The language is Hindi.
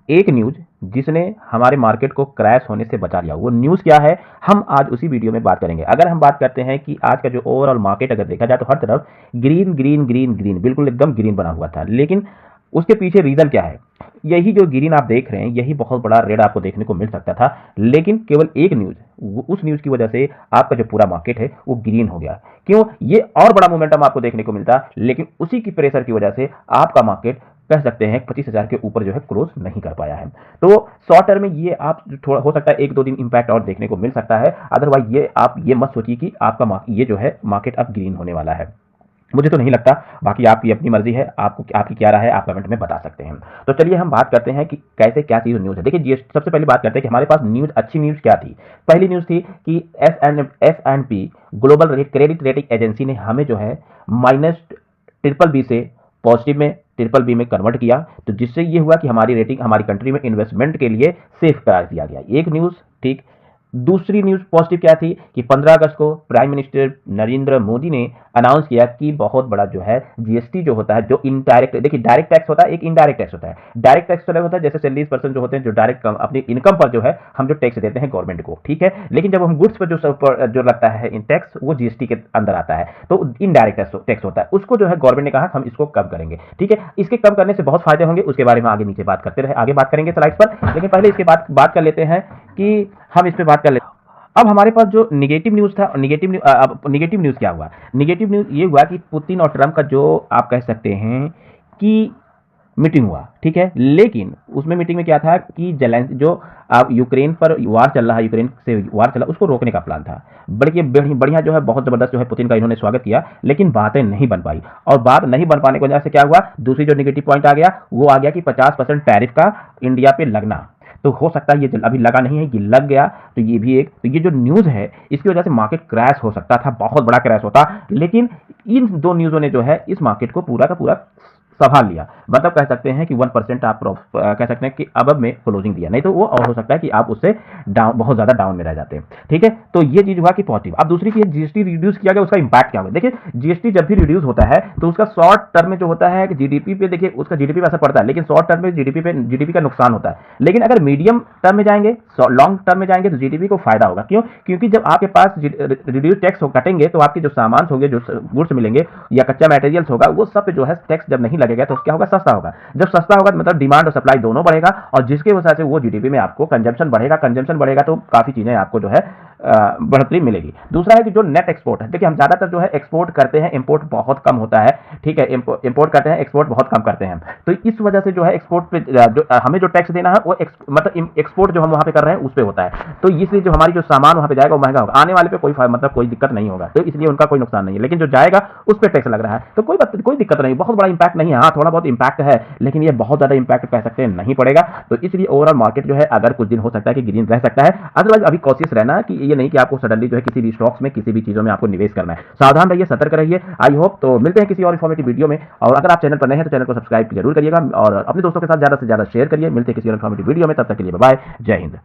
एक न्यूज़ जिसने हमारे मार्केट को क्रैश होने से बचा लिया, वो न्यूज़ क्या है, हम आज उसी वीडियो में बात करेंगे। अगर हम बात करते हैं कि आज का जो ओवरऑल मार्केट अगर देखा जाए तो हर तरफ ग्रीन ग्रीन ग्रीन ग्रीन बिल्कुल एकदम ग्रीन बना हुआ था, लेकिन उसके पीछे रीज़न क्या है? यही जो ग्रीन आप देख रहे हैं, यही बहुत बड़ा रेड आपको देखने को मिल सकता था, लेकिन केवल एक न्यूज़, उस न्यूज़ की वजह से आपका जो पूरा मार्केट है वो ग्रीन हो गया। क्यों? ये और बड़ा मोमेंटम आपको देखने को मिलता, लेकिन उसी की प्रेशर की वजह से आपका मार्केट कह सकते हैं 25,000 के ऊपर जो है क्रॉस नहीं कर पाया है। तो शॉर्ट टर्म में ये आप थोड़ा हो सकता है 1-2 दिन इंपैक्ट और देखने को मिल सकता है, अदरवाइज ये आप ये मत सोचिए कि आपका ये जो है मार्केट अब ग्रीन होने वाला है। मुझे तो नहीं लगता, बाकी आपकी अपनी मर्जी है, आपको आपकी क्या राय है आप कमेंट में बता सकते हैं। तो चलिए हम बात करते हैं कि कैसे क्या चीज़ न्यूज़ है। देखिए जीएसटी सबसे पहले बात करते हैं कि हमारे पास न्यूज़, अच्छी न्यूज़ क्या थी। पहली न्यूज़ थी कि S and P global credit rating agency ने हमें जो है माइनस ट्रिपल बी से पॉजिटिव में ट्रिपल बी में कन्वर्ट किया, तो जिससे ये हुआ कि हमारी रेटिंग हमारी कंट्री में इन्वेस्टमेंट के लिए सेफ करार दिया गया। एक न्यूज़ ठीक। दूसरी न्यूज़ पॉजिटिव क्या थी कि 15 अगस्त को प्राइम मिनिस्टर नरेंद्र मोदी ने अनाउंस किया कि बहुत बड़ा जो है जीएसटी जो होता है, जो इनडायरेक्ट, देखिए डायरेक्ट टैक्स होता है, एक इनडायरेक्ट टैक्स होता है। डायरेक्ट टैक्स तो होता है जैसे सैलरीज पर्सन जो होते हैं, जो डायरेक्ट अपनी इनकम पर जो है हम जो टैक्स देते हैं गवर्नमेंट को, ठीक है। लेकिन जब हम गुड्स पर जो लगता है इन टैक्स, वो जीएसटी के अंदर आता है, तो इनडायरेक्ट टैक्स होता है। उसको जो है गवर्नमेंट ने कहा हम इसको कम करेंगे, ठीक है। इसके कम करने से बहुत फायदे होंगे, उसके बारे में आगे नीचे बात करते रहे, आगे बात करेंगे स्लाइड्स पर। लेकिन पहले इसके बात कर लेते हैं कि हम इस पर बात कर लेते हैं। अब हमारे पास जो निगेटिव न्यूज़ था, निगेटिव न्यूज़ क्या हुआ? निगेटिव न्यूज़ ये हुआ कि पुतिन और ट्रंप का जो आप कह सकते हैं कि मीटिंग हुआ, ठीक है। लेकिन उसमें मीटिंग में क्या था कि जो अब यूक्रेन पर वार चल रहा है, यूक्रेन से वार चला, उसको रोकने का प्लान था। बल्कि बढ़िया जो है बहुत ज़बरदस्त जो है पुतिन का इन्होंने स्वागत किया, लेकिन बातें नहीं बन पाई। और बात नहीं बन पाने की वजह से क्या हुआ, दूसरी जो निगेटिव पॉइंट आ गया वो आ गया कि 50% टैरिफ का इंडिया पे लगना। तो हो सकता है ये अभी लगा नहीं है, ये लग गया, तो ये भी एक, तो ये जो न्यूज़ है इसकी वजह से मार्केट क्रैश हो सकता था, बहुत बड़ा क्रैश होता। लेकिन इन दो न्यूज़ों ने जो है इस मार्केट को पूरा का पूरा संभाल लिया। मतलब कह सकते हैं कि 1% आप कह सकते हैं कि अब में क्लोजिंग दिया, नहीं तो वो और हो सकता है कि आप उससे डाउन, बहुत ज़्यादा डाउन में रह जाते हैं, ठीक है। तो ये चीज़ हुआ कि पॉजिटिव। अब दूसरी की जीएसटी रिड्यूस किया गया, उसका इंपैक्ट क्या हुआ? देखिए जीएसटी जब भी रिड्यूस होता है तो उसका शॉर्ट टर्म में जो होता है कि जीडीपी पे, देखिए उसका जीडीपी पे असर पड़ता है, लेकिन शॉर्ट टर्म में जीडीपी का नुकसान होता है। लेकिन अगर मीडियम टर्म में जाएंगे, लॉन्ग टर्म में जाएंगे, तो जीडीपी को फायदा होगा। क्यों? क्योंकि जब आपके पास रिड्यूस टैक्स कटेंगे तो आपके जो सामान होंगे, जो गुड्स मिलेंगे या कच्चा मटेरियल्स होगा, वो सब पे जो है टैक्स जब नहीं लगेगा तो क्या होगा, सस्ता होगा। जब सस्ता होगा तो मतलब डिमांड और सप्लाई दोनों बढ़ेगा, और जिसके वजह से वो जीडीपी में आपको कंजम्पशन बढ़ेगा तो काफी चीजें आपको जो है बढ़ोतरी मिलेगी। दूसरा है कि जो नेट एक्सपोर्ट है, देखिए हम ज्यादातर जो है एक्सपोर्ट करते हैं, इंपोर्ट बहुत कम होता है, ठीक है। इंपोर्ट करते हैं, एक्सपोर्ट बहुत कम करते हैं। तो इस वजह से जो है एक्सपोर्ट पे जो हमें जो टैक्स देना है वो मतलब एक्सपोर्ट जो हम वहां पे कर रहे हैं उस पे होता है। तो इसलिए जो हमारी जो सामान वहां पे जाएगा वो महंगा होगा, आने वाले पे कोई दिक्कत नहीं होगा, तो इसलिए उनका कोई नुकसान नहीं है। लेकिन जो जाएगा उस पर टैक्स लग रहा है तो कोई दिक्कत नहीं, बहुत बड़ा इंपैक्ट नहीं है। हाँ, थोड़ा बहुत इंपैक्ट है, लेकिन ये बहुत ज्यादा इंपैक्ट कह सकते हैं नहीं पड़ेगा। तो इसलिए ओवरऑल मार्केट जो है अगर कुछ दिन हो सकता है कि ग्रीन रह सकता है, अदरवाइज अभी कॉशियस रहना कि ये नहीं कि आपको सडनली जो है किसी भी स्टॉक्स में किसी भी चीजों में आपको निवेश करना है। सावधान रहिए, सतर्क रहिए। आई होप तो मिलते हैं किसी और इन्फॉर्मेटिव वीडियो में, और अगर आप चैनल पर नए हैं तो चैनल को सब्सक्राइब जरूर करिएगा और अपने दोस्तों के साथ ज्यादा से ज्यादा शेयर करिए। मिलते हैं किसी और इन्फॉर्मेटिव वीडियो में, तब तक के लिए बाय बाय, जय हिंद।